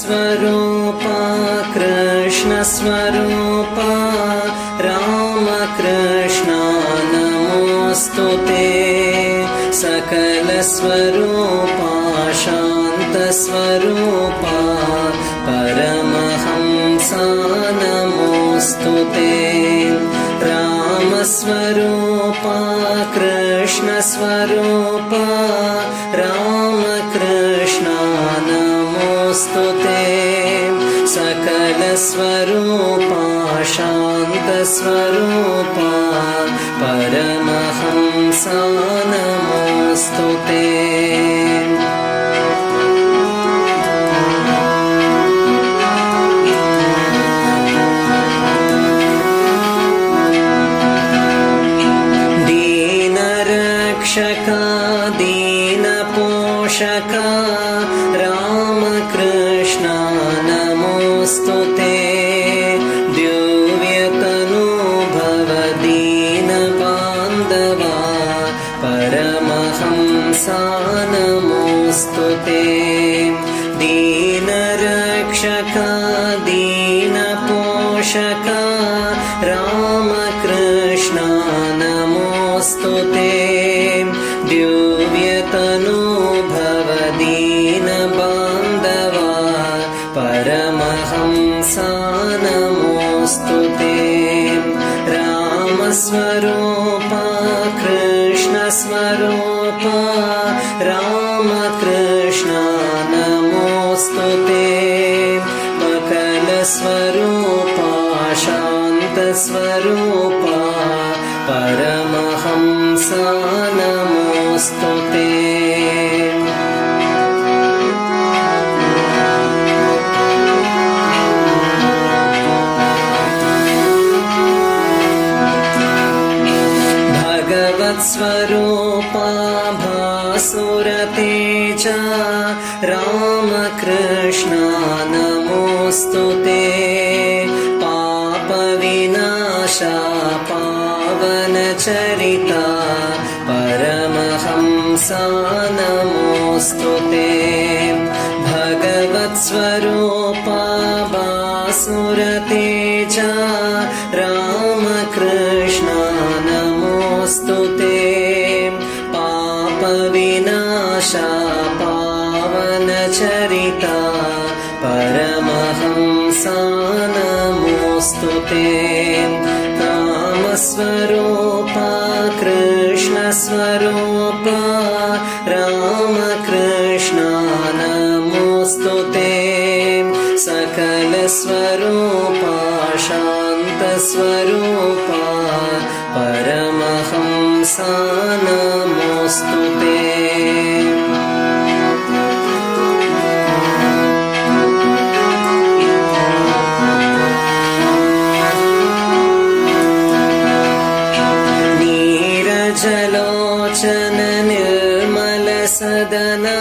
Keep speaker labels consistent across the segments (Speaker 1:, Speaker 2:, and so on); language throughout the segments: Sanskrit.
Speaker 1: स्वरूपा कृष्ण स्वरूपा रामकृष्ण नमोऽस्तु ते सकल स्वरूपा शांत स्वरूपा परमहंसा नमोऽस्तु ते राम स्वरूपा कृष्ण स्वरूपा रामकृष्ण नमोऽस्तु ते सकल स्वरूपा शांत स्वरूपा परमहंसा नमोऽस्तु ते दीनपोषका रामकृष्ण नमोऽस्तु ते दिव्यतनु भव दीनबान्धवा परमहंसा नमोऽस्तु ते दीनरक्षका दीनपोषका रामकृष्ण नमोऽस्तु ते दिव्यतनु भव दीनबान्धवा परमहंसा नमोऽस्तु ते रामस्वरूपा कृष्ण स्वरूपा रामकृष्ण नमोऽस्तु ते सकलस्वरूपा शान्तस्वरूपा परमहंसा नमोऽस्तु ते भगवत्स्वरूपा भासुरतेजा रामकृष्ण नमोऽस्तु ते पापविनाशा पावनचरिता परमहंसा नमोऽस्तु ते भगवत्स्वरूपा भासुरतेजा रामकृष्ण नमोऽस्तु ते पापविनाशा पावनचरिता परमहंसा नमोऽस्तु ते रामस्वरूपा कृष्ण स्वरूपा रामकृष्ण नमोऽस्तु ते सकलस्वरूपा शान्तस्वरूपा परमहंसा नमोऽस्तु ते नीरजलोचन निर्मल सदना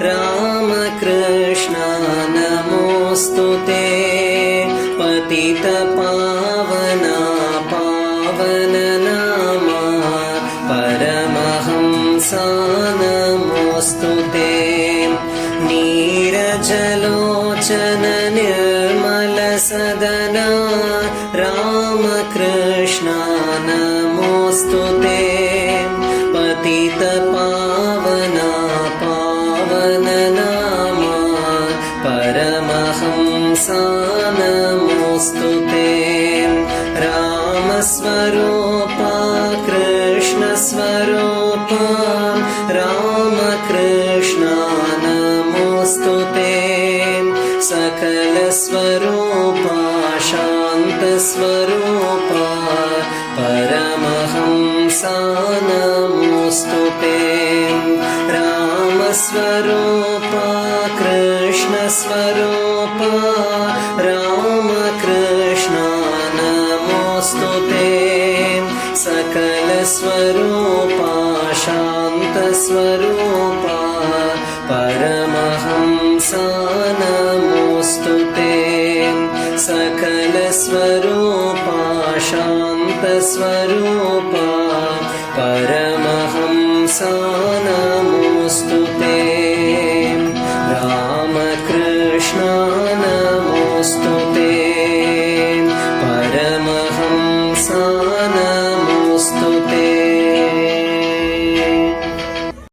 Speaker 1: रामकृष्ण नमोऽस्तु ते पतित पावना पावन नामा परमहंसा नमोऽस्तु ते नीरजलोचन निर्मल सदना रामकृष्ण नमोऽस्तु ते पतित पावना पावन नामा परमहंसा नमोऽस्तु ते रामस्वरूपा कृष्ण स्वरूपा रामकृष्ण नमोऽस्तु ते सकलस्वरूपा शान्तस्वरूपा परमहंसा नमोऽस्तु ते रामस्वरूपा कृष्ण स्वरूपा रामकृष्ण नमोऽस्तु ते सकलस्वरूपा शान्तस्वरूपा परमहंसा नमोऽस्तु ते सकलस्वरूपा शान्तस्वरूपा परमहंसा नमोऽस्तु ते रामकृष्ण कृष्णा नमोऽस्तु ते परमहंसा नमोऽस्तु ते